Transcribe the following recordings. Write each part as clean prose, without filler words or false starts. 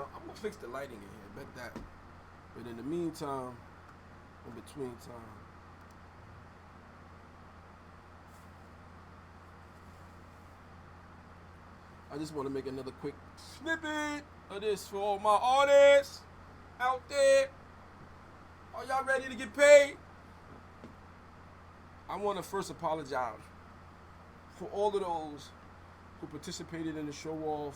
I'm gonna fix the lighting in here. Bet that. But in the meantime, in between time, I just want to make another quick snippet of this for all my artists out there. Are y'all ready to get paid? I want to first apologize for all of those who participated in the ShowOff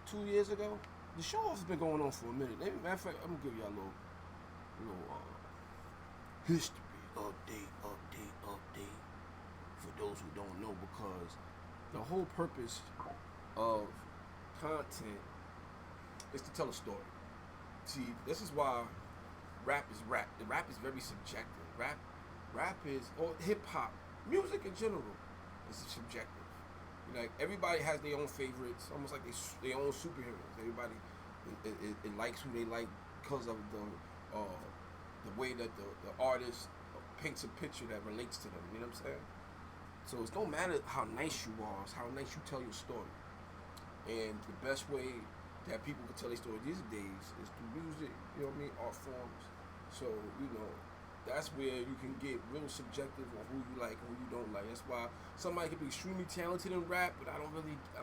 2 years ago. The ShowOff has been going on for a minute. Matter of fact, I'm gonna give y'all a little history update for those who don't know, because the whole purpose of content is to tell a story. See, this is why rap is rap. The rap is very subjective. Rap is, or hip hop, music in general is subjective. Like, everybody has their own favorites, almost like their own superheroes. Everybody it likes who they like because of the way that the artist paints a picture that relates to them. You know what I'm saying? So it's no matter how nice you are, it's how nice you tell your story. And the best way that people can tell their story these days is through music, you know what I mean, art forms. So, you know, that's where you can get real subjective on who you like and who you don't like. That's why somebody can be extremely talented in rap, but I'm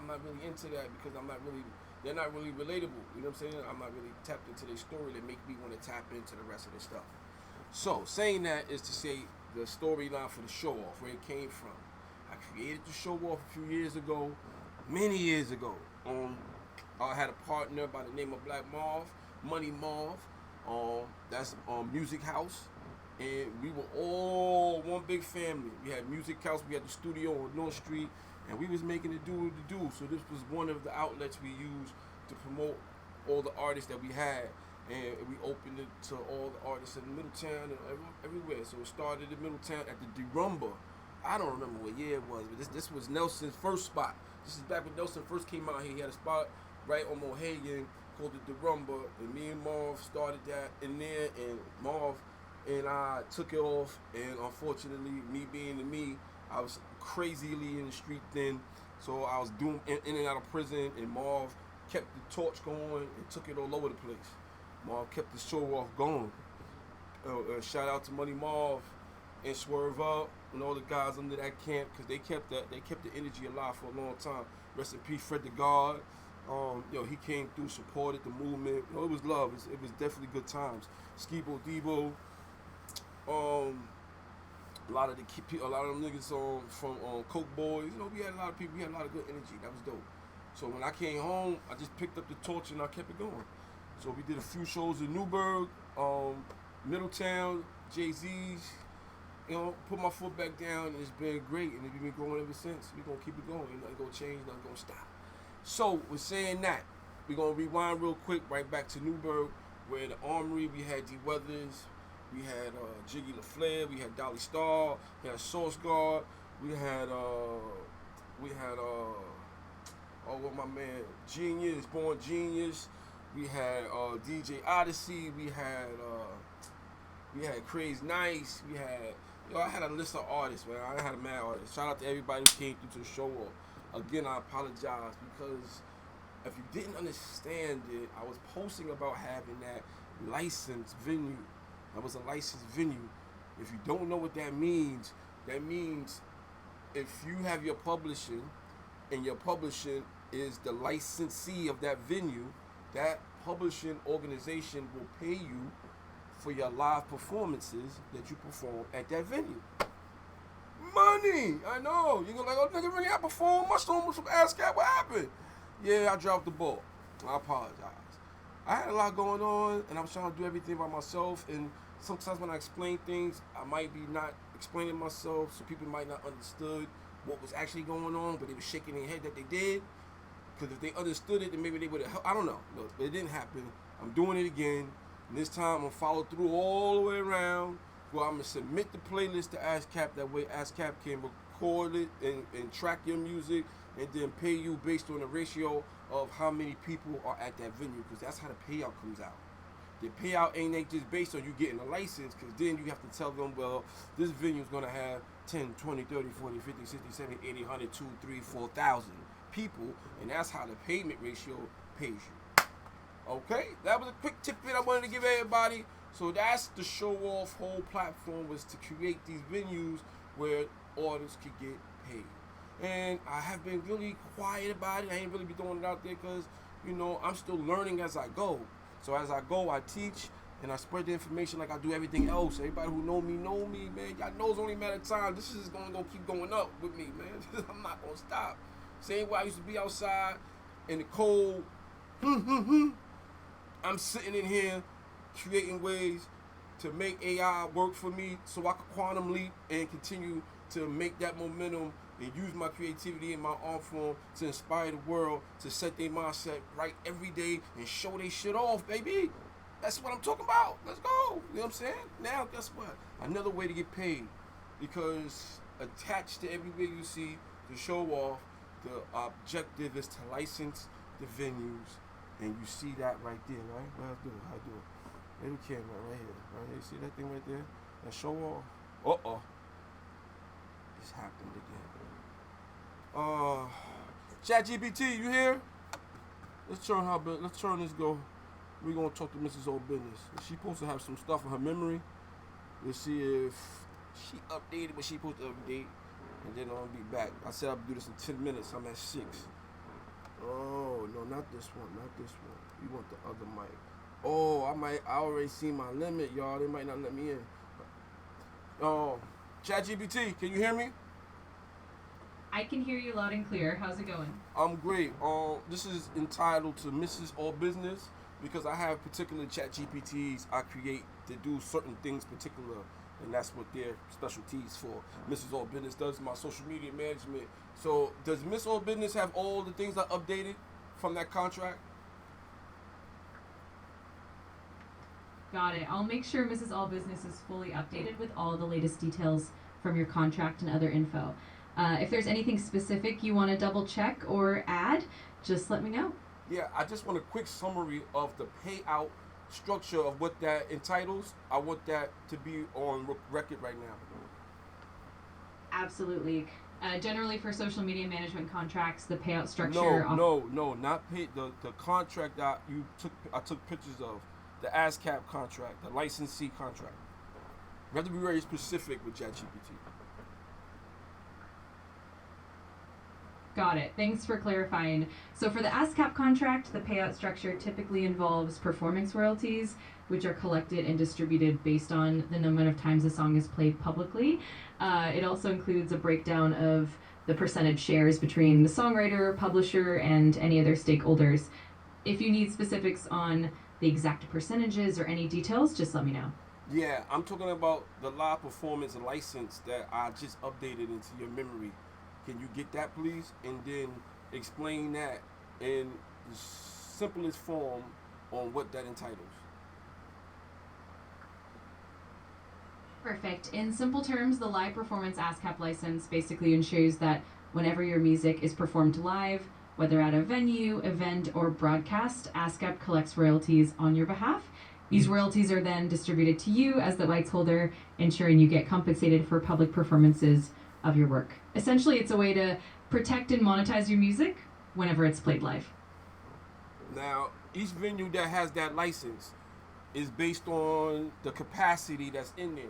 not really into that, because they're not really relatable. You know what I'm saying? I'm not really tapped into their story that make me want to tap into the rest of their stuff. So, saying that is to say the storyline for the ShowOff, where it came from. I created the ShowOff a few years ago, many years ago. I had a partner by the name of Black Marv, Money Marv. That's Music House, and we were all one big family. We had Music House, we had the studio on North Street, and we was making it do what it do. So this was one of the outlets we used to promote all the artists that we had, and we opened it to all the artists in Middletown and everywhere. So it started in Middletown at the Derumba. I don't remember what year it was, but this was Nelson's first spot. This is back when Nelson first came out here. He had a spot right on Mohegan called the Derumba, and me and Marv started that in there, and Marv and I took it off, and unfortunately, me being the me, I was crazily in the street then, so I was doing in and out of prison, and Marv kept the torch going and took it all over the place. Marv kept the ShowOff going. Shout out to Money Marv and Swerve Up and all the guys under that camp, because they kept the energy alive for a long time. Rest in peace, Fred the God. He came through, supported the movement. It was love. It was definitely good times. Skibo Debo. A lot of them niggas from Coke Boys. We had a lot of people. We had a lot of good energy. That was dope. So when I came home, I just picked up the torch and I kept it going. So we did a few shows in Newburgh, Middletown, Jay-Z's. Put my foot back down, and it's been great, and it's been growing ever since. We're going to keep it going. Nothing going to change, nothing going to stop. So, with saying that, we're going to rewind real quick right back to Newburgh, where the Armory, we had D. Weathers, we had Jiggy LaFleur, we had Dolly Star, we had Source Guard, we had what my man, Genius, Born Genius, we had DJ Odyssey, we had Craze Nice, we had, I had a list of artists, man. I had a mad artist. Shout out to everybody who came through to the ShowOff. Again, I apologize, because if you didn't understand it, I was posting about having that licensed venue. That was a licensed venue. If you don't know what that means if you have your publishing, and your publishing is the licensee of that venue, that publishing organization will pay you for your live performances that you perform at that venue. Money! I know. You're like, oh, nigga, really, I performed my storm from ASCAP. What happened? Yeah, I dropped the ball. I apologize. I had a lot going on, and I was trying to do everything by myself, and sometimes when I explain things, I might be not explaining myself, so people might not understood what was actually going on, but they were shaking their head that they did, because if they understood it, then maybe they would have helped. I don't know. Look, but it didn't happen. I'm doing it again, and this time I'm going to follow through all the way around. Well, I'm going to submit the playlist to ASCAP. That way ASCAP can record it and track your music, and then pay you based on the ratio of how many people are at that venue, because that's how the payout comes out. The payout ain't just based on you getting a license, because then you have to tell them, well, this venue is going to have 10, 20, 30, 40, 50, 60, 70, 80, 100, 2, 3, 4,000 people, and that's how the payment ratio pays you. Okay, that was a quick tip that I wanted to give everybody. So that's the show off whole platform, was to create these venues where artists could get paid. And I have been really quiet about it. I ain't really be throwing it out there because, I'm still learning as I go. So as I go, I teach and I spread the information like I do everything else. Everybody who know me, man. Y'all know it's only a matter of time. This is going to keep going up with me, man. I'm not going to stop. Same way I used to be outside in the cold. I'm sitting in here creating ways to make AI work for me so I can quantum leap and continue to make that momentum and use my creativity and my art form to inspire the world to set their mindset right every day and show their shit off, baby. That's what I'm talking about. Let's go. You know what I'm saying? Now, guess what? Another way to get paid. Because attached to everywhere you see the show off, the objective is to license the venues. And you see that right there, right? What I do? How I do it? Little camera right here. Right here. See that thing right there? That show off. It's happened again. ChatGPT, you here? Let's turn this go. We're gonna talk to Mrs. Old Business. She's supposed to have some stuff in her memory. Let's see if she updated what she supposed to update. And then I'll be back. I said I'll do this in 10 minutes. I'm at 6. Oh, no, not this one. You want the other mic. Oh, I already see my limit, y'all. They might not let me in. ChatGPT, can you hear me? I can hear you loud and clear. How's it going? I'm great. This is entitled to Mrs. All Business because I have particular ChatGPTs I create to do certain things particular, and that's what their specialties for. Mrs. All Business does my social media management. So does Miss All Business have all the things I updated from that contract? Got it. I'll make sure Mrs. All Business is fully updated with all the latest details from your contract and other info. If there's anything specific you want to double check or add, just let me know. Yeah, I just want a quick summary of the payout structure of what that entitles. I want that to be on record right now. Absolutely. Generally for social media management contracts, the payout structure... No, not pay, the contract that I took pictures of. The ASCAP contract, the licensee contract. We have to be very specific with ChatGPT. Got it. Thanks for clarifying. So for the ASCAP contract, the payout structure typically involves performance royalties, which are collected and distributed based on the number of times a song is played publicly. It also includes a breakdown of the percentage shares between the songwriter, publisher, and any other stakeholders. If you need specifics on the exact percentages or any details, just let me know. Yeah, I'm talking about the live performance license that I just updated into your memory. Can you get that, please? And then explain that in the simplest form on what that entitles. Perfect. In simple terms, the live performance ASCAP license basically ensures that whenever your music is performed live, whether at a venue, event, or broadcast, ASCAP collects royalties on your behalf. These royalties are then distributed to you as the rights holder, ensuring you get compensated for public performances of your work. Essentially, it's a way to protect and monetize your music whenever it's played live. Now, each venue that has that license is based on the capacity that's in there.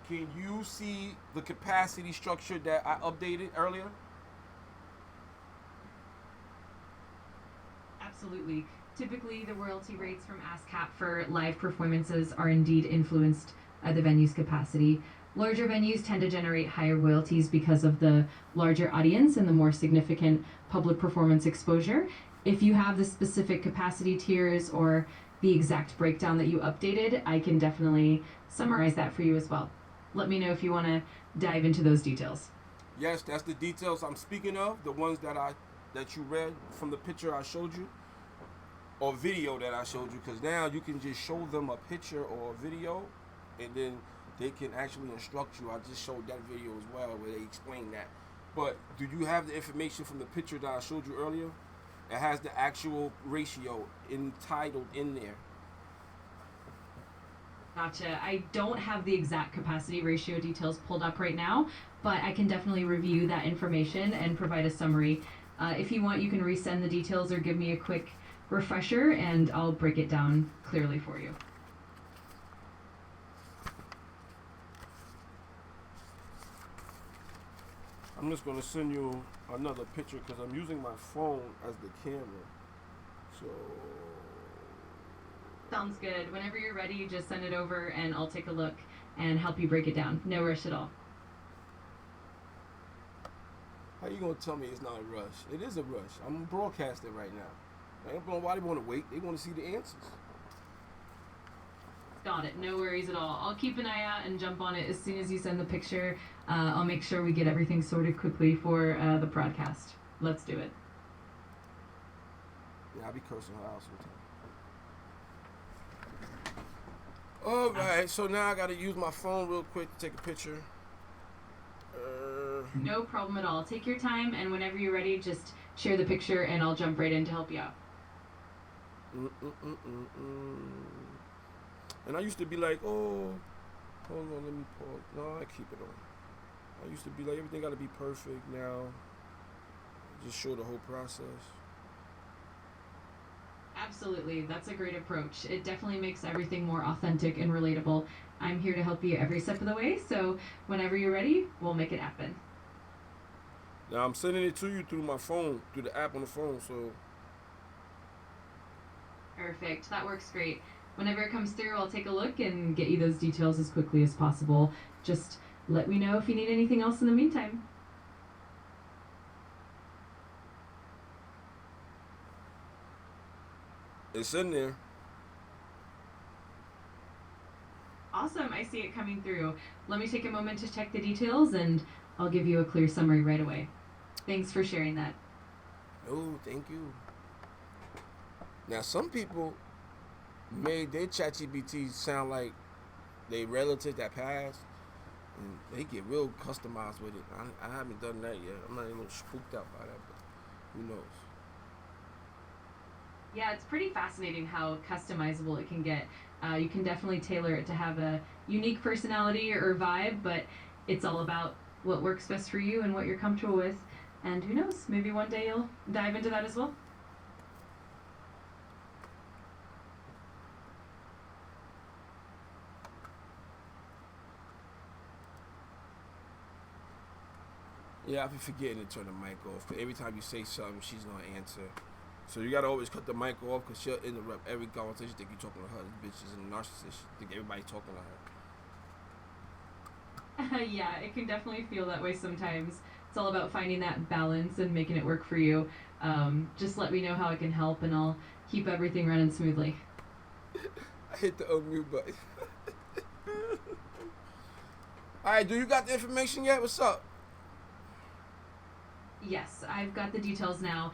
Can you see the capacity structure that I updated earlier? Absolutely. Typically, the royalty rates from ASCAP for live performances are indeed influenced by the venue's capacity. Larger venues tend to generate higher royalties because of the larger audience and the more significant public performance exposure. If you have the specific capacity tiers or the exact breakdown that you updated, I can definitely summarize that for you as well. Let me know if you want to dive into those details. Yes, that's the details I'm speaking of, the ones that you read from the picture I showed you, or video that I showed you, because now you can just show them a picture or a video, and then they can actually instruct you. I just showed that video as well where they explain that. But do you have the information from the picture that I showed you earlier? It has the actual ratio entitled in there. Gotcha. I don't have the exact capacity ratio details pulled up right now, but I can definitely review that information and provide a summary. If you want, you can resend the details or give me a quick refresher, and I'll break it down clearly for you. I'm just gonna send you another picture because I'm using my phone as the camera. So Sounds good. Whenever you're ready, just send it over and I'll take a look and help you break it down. No rush at all. how you gonna tell me it's not a rush? It is a rush. I'm broadcasting right now. I don't know why they want to wait. They want to see the answers. Got it. No worries at all. I'll keep an eye out and jump on it as soon as you send the picture. I'll make sure we get everything sorted quickly for the broadcast. Let's do it. Yeah, I be cursing her out sometimes. All right, so now I gotta use my phone real quick to take a picture. No problem at all. Take your time, and whenever you're ready, just share the picture and I'll jump right in to help you out. And I used to be like, oh, hold on, let me pause. No, I keep it on. I used to be like, everything gotta be perfect now. Just show the whole process. Absolutely. That's a great approach. It definitely makes everything more authentic and relatable. I'm here to help you every step of the way, so whenever you're ready, we'll make it happen. Now I'm sending it to you through my phone, through the app on the phone, so. Perfect. That works great. Whenever it comes through, I'll take a look and get you those details as quickly as possible. Just let me know if you need anything else in the meantime. It's in there. Awesome. I see it coming through. Let me take a moment to check the details and I'll give you a clear summary right away. Thanks for sharing that. No, thank you. Now, some people made their ChatGPT sound like they relatives that passed, and they get real customized with it. I haven't done that yet. I'm not even spooked out by that, but who knows? Yeah, it's pretty fascinating how customizable it can get. You can definitely tailor it to have a unique personality or vibe, but it's all about what works best for you and what you're comfortable with. And who knows, maybe one day you'll dive into that as well. Yeah, I've been forgetting to turn the mic off. 'Cause every time you say something, she's gonna answer. So you gotta always cut the mic off because she'll interrupt every conversation. Think you're talking to her. This bitch is a narcissist. Think everybody's talking to her. Yeah, it can definitely feel that way sometimes. It's all about finding that balance and making it work for you. Just let me know how I can help and I'll keep everything running smoothly. I hit the unmute button. All right, do you got the information yet? What's up? Yes, I've got the details now.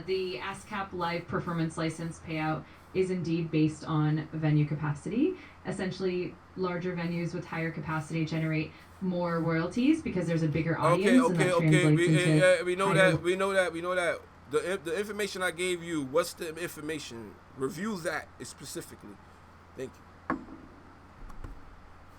The ASCAP live performance license payout is indeed based on venue capacity. Essentially, larger venues with higher capacity generate more royalties because there's a bigger audience, and that translates into We know higher... that. We know that. The information I gave you, what's the information? Review that specifically. Thank you.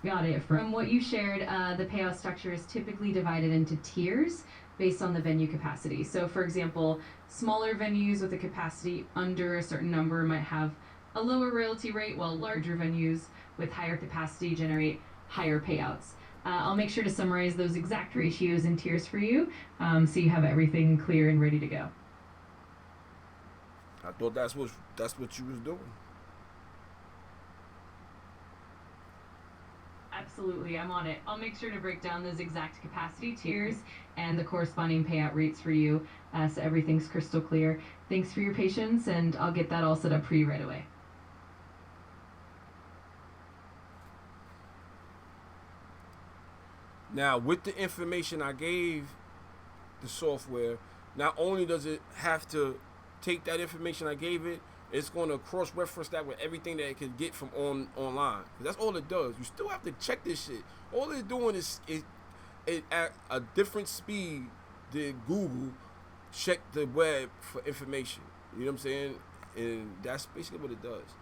Got it. From what you shared, the payout structure is typically divided into tiers based on the venue capacity. So, for example, smaller venues with a capacity under a certain number might have a lower royalty rate, while larger venues with higher capacity generate higher payouts. I'll make sure to summarize those exact ratios and tiers for you, so you have everything clear and ready to go. I thought that's what you was doing. Absolutely, I'm on it. I'll make sure to break down those exact capacity tiers and the corresponding payout rates for you, so everything's crystal clear. Thanks for your patience, and I'll get that all set up for you right away. Now, with the information I gave the software, not only does it have to take that information I gave it, it's going to cross-reference that with everything that it can get from online. That's all it does. You still have to check this shit. All it's doing is at a different speed than Google check the web for information. You know what I'm saying? And that's basically what it does.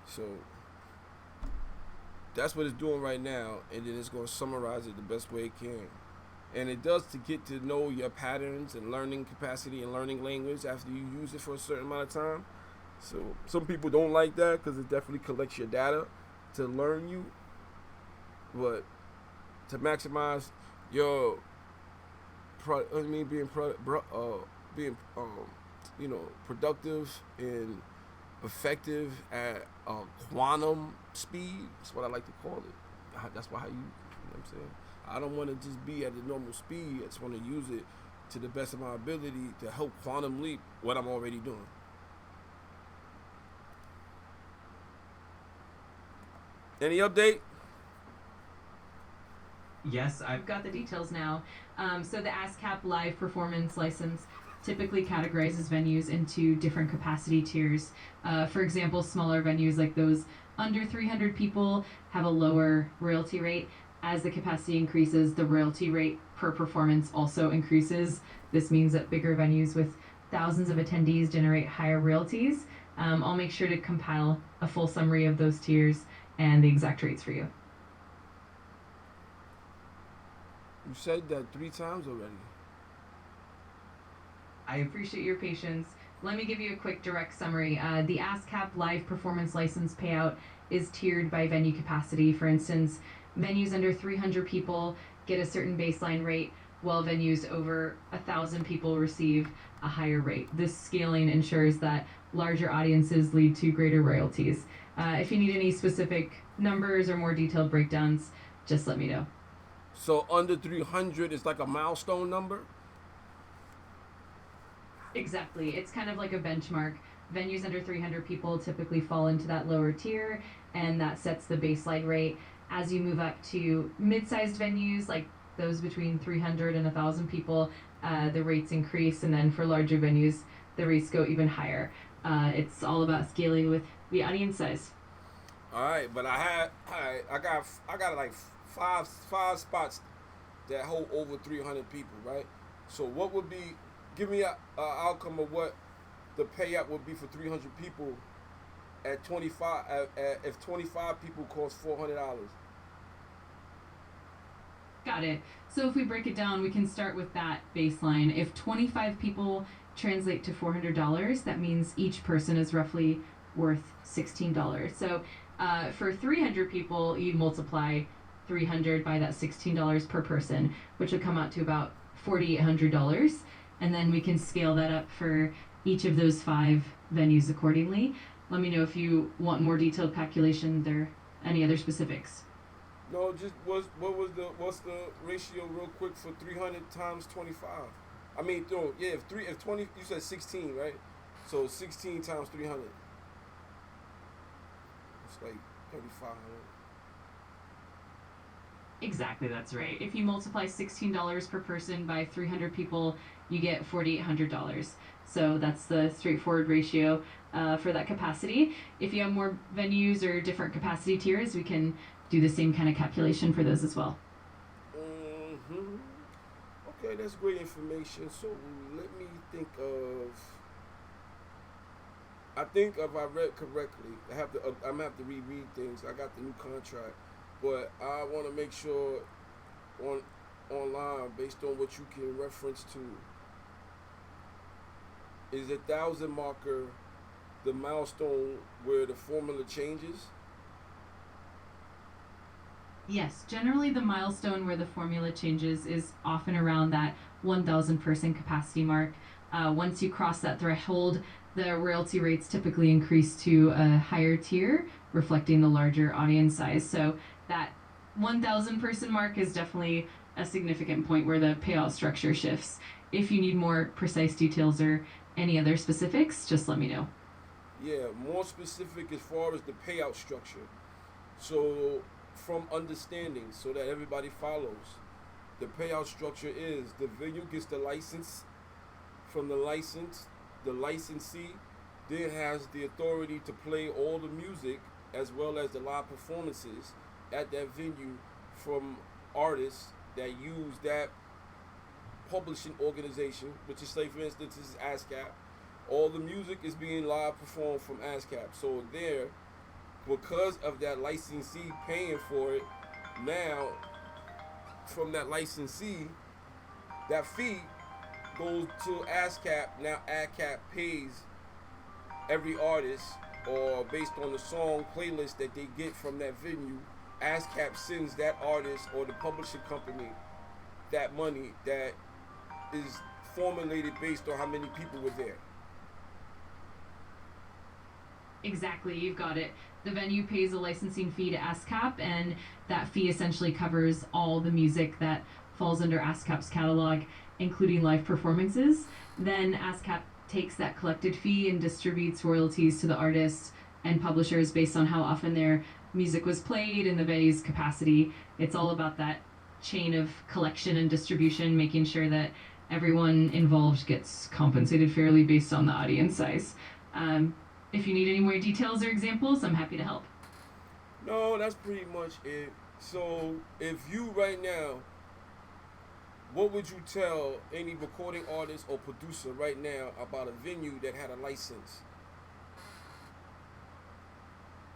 So that's what it's doing right now, and then it's going to summarize it the best way it can. And it does to get to know your patterns and learning capacity and learning language after you use it for a certain amount of time. So some people don't like that because it definitely collects your data to learn you, but to maximize your being productive and effective at quantum speed. That's what I like to call it. That's why you know what I'm saying. I don't want to just be at the normal speed. I just want to use it to the best of my ability to help quantum leap what I'm already doing. Any update? Yes, I've got the details now. So the ASCAP live performance license typically categorizes venues into different capacity tiers. For example, smaller venues like those under 300 people have a lower royalty rate. As the capacity increases, the royalty rate per performance also increases. This means that bigger venues with thousands of attendees generate higher royalties. I'll make sure to compile a full summary of those tiers and the exact rates for you. You said that 3 times already. I appreciate your patience. Let me give you a quick direct summary. The ASCAP live performance license payout is tiered by venue capacity. For instance, venues under 300 people get a certain baseline rate, while venues over 1,000 people receive a higher rate. This scaling ensures that larger audiences lead to greater royalties. If you need any specific numbers or more detailed breakdowns, just let me know. So under 300 is like a milestone number? Exactly. It's kind of like a benchmark. Venues under 300 people typically fall into that lower tier, and that sets the baseline rate. As you move up to mid-sized venues, like those between 300 and 1,000 people, the rates increase, and then for larger venues, the rates go even higher. It's all about scaling with the audience size. All right, but I got like five spots that hold over 300 people, right? So what would be? Give me a outcome of what the payout would be for 300 people at 25. If 25 people cost $400. Got it. So if we break it down, we can start with that baseline. If 25 people translate to $400, that means each person is roughly worth $16. So for 300 people, you multiply 300 by that $16 per person, which would come out to about $4,800. And then we can scale that up for each of those 5 venues accordingly. Let me know if you want more detailed calculations or any other specifics. No, just what's the ratio real quick for 300 times 25? I mean, if 20, you said 16, right? So 16 times 300. It's like 3,500. Exactly, that's right. If you multiply $16 per person by 300 people, you get $4,800. So that's the straightforward ratio for that capacity. If you have more venues or different capacity tiers, we can do the same kind of calculation for those as well. Mm-hmm. Okay, that's great information. So let me think of. I think if I read correctly, I'm gonna have to reread things. I got the new contract, but I want to make sure online based on what you can reference to. Is 1,000 marker the milestone where the formula changes? Yes, generally the milestone where the formula changes is often around that 1,000 person capacity mark. Once you cross that threshold, the royalty rates typically increase to a higher tier, reflecting the larger audience size. So that 1,000 person mark is definitely a significant point where the payout structure shifts. If you need more precise details or any other specifics, just let me know. Yeah, more specific as far as the payout structure. So from understanding, so that everybody follows, the payout structure is the venue gets the license from the licensee then has the authority to play all the music as well as the live performances at that venue from artists that use that publishing organization, which is, say for instance, this is ASCAP. All the music is being live performed from ASCAP. So there, because of that licensee paying for it, now from that licensee, that fee goes to ASCAP. Now ASCAP pays every artist, or based on the song playlist that they get from that venue, ASCAP sends that artist or the publishing company that money that is formulated based on how many people were there. Exactly, you've got it. The venue pays a licensing fee to ASCAP, and that fee essentially covers all the music that falls under ASCAP's catalog, including live performances. Then ASCAP takes that collected fee and distributes royalties to the artists and publishers based on how often their music was played and the venue's capacity. It's all about that chain of collection and distribution, making sure that everyone involved gets compensated fairly based on the audience size. If you need any more details or examples, I'm happy to help. No, that's pretty much it. So, if you right now, what would you tell any recording artist or producer right now about a venue that had a license?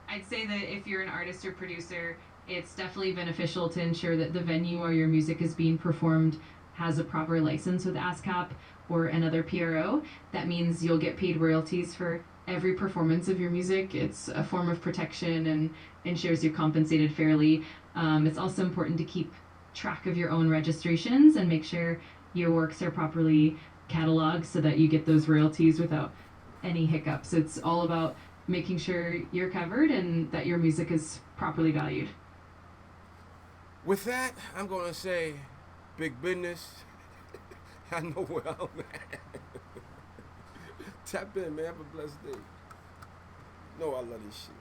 I'd say that if you're an artist or producer, it's definitely beneficial to ensure that the venue where your music is being performed has a proper license with ASCAP or another PRO. That means you'll get paid royalties for every performance of your music. It's a form of protection and ensures you're compensated fairly. It's also important to keep track of your own registrations and make sure your works are properly cataloged so that you get those royalties without any hiccups. It's all about making sure you're covered and that your music is properly valued. With that, I'm going to say big business. I know where I'm at. Tap in, man. Have a blessed day. No, I love this shit.